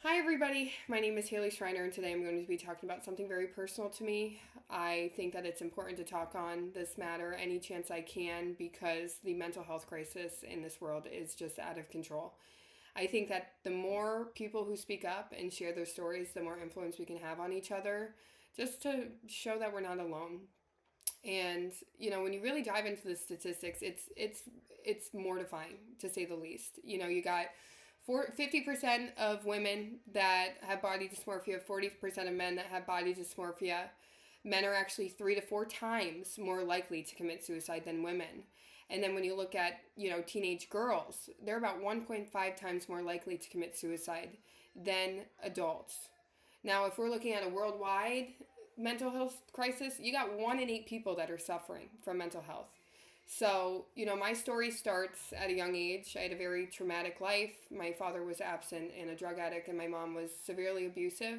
Hi, everybody. My name is Haley Schreiner, and today I'm going to be talking about something very personal to me. I think that it's important to talk on this matter any chance I can because the mental health crisis in this world is just out of control. I think that the more people who speak up and share their stories, the more influence we can have on each other, just to show that we're not alone. And when you really dive into the statistics, it's mortifying to say the least. You got 50% of women that have body dysmorphia, 40% of men that have body dysmorphia. Men are actually 3 to 4 times more likely to commit suicide than women. And then when you look at, teenage girls, they're about 1.5 times more likely to commit suicide than adults. Now, if we're looking at a worldwide mental health crisis, you got 1 in 8 people that are suffering from mental health. So, my story starts at a young age. I had a very traumatic life. My father was absent and a drug addict, and my mom was severely abusive.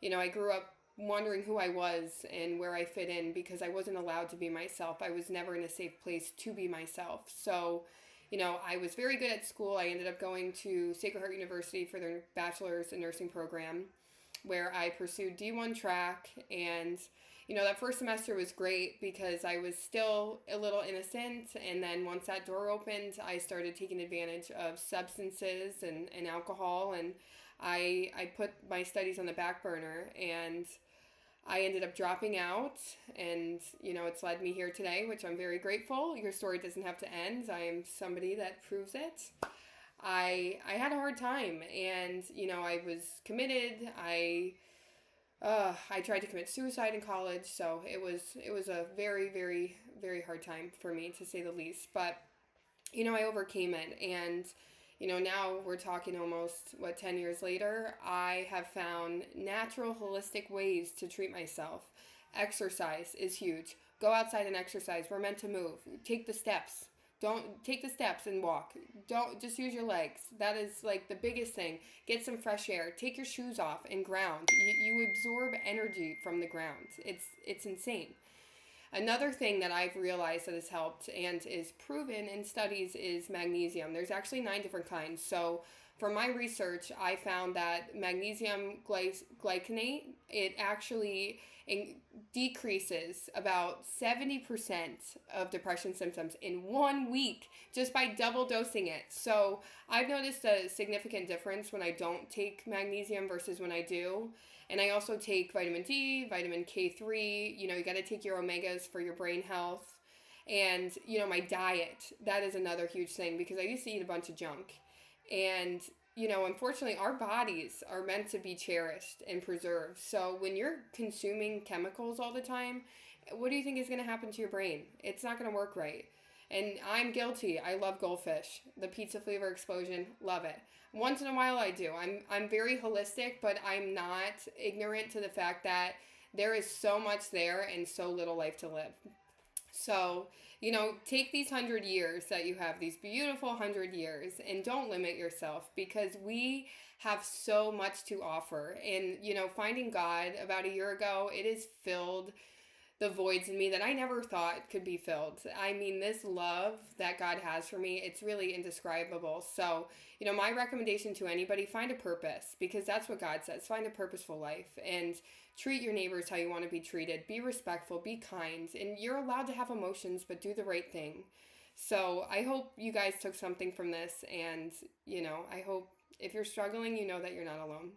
I grew up wondering who I was and where I fit in because I wasn't allowed to be myself. I was never in a safe place to be myself. So, I was very good at school. I ended up going to Sacred Heart University for their bachelor's in nursing program where I pursued D1 track. And, that first semester was great because I was still a little innocent. And then once that door opened, I started taking advantage of substances and alcohol. And I put my studies on the back burner and I ended up dropping out. And, it's led me here today, which I'm very grateful. Your story doesn't have to end. I am somebody that proves it. I had a hard time, and I was committed. I tried to commit suicide in college, so it was a very very very hard time for me to say the least. But I overcame it, and now we're talking almost 10 years later. I have found natural holistic ways to treat myself. Exercise is huge. Go outside and exercise. We're meant to move. Take the steps. Don't take the steps and walk. Don't just use your legs. That is like the biggest thing. Get some fresh air. Take your shoes off and ground. You absorb energy from the ground. It's insane. Another thing that I've realized that has helped and is proven in studies is magnesium. There's actually 9 different kinds. So, from my research, I found that magnesium glycinate, it actually decreases about 70% of depression symptoms in 1 week just by double dosing it. So, I've noticed a significant difference when I don't take magnesium versus when I do. And I also take vitamin D, vitamin K3. You got to take your omegas for your brain health. And, my diet, that is another huge thing because I used to eat a bunch of junk. And, unfortunately, our bodies are meant to be cherished and preserved. So when you're consuming chemicals all the time, what do you think is going to happen to your brain? It's not going to work right. And I'm guilty. I love goldfish. The pizza flavor explosion, love it. Once in a while I do. I'm very holistic, but I'm not ignorant to the fact that there is so much there and so little life to live. So, take these 100 years that you have, these beautiful 100 years, and don't limit yourself because we have so much to offer. And, finding God about a year ago, it has filled the voids in me that I never thought could be filled. I mean, this love that God has for me, it's really indescribable. So, my recommendation to anybody, find a purpose because that's what God says. Find a purposeful life and treat your neighbors how you want to be treated. Be respectful, be kind, and you're allowed to have emotions, but do the right thing. So, I hope you guys took something from this, and, I hope if you're struggling, you know that you're not alone.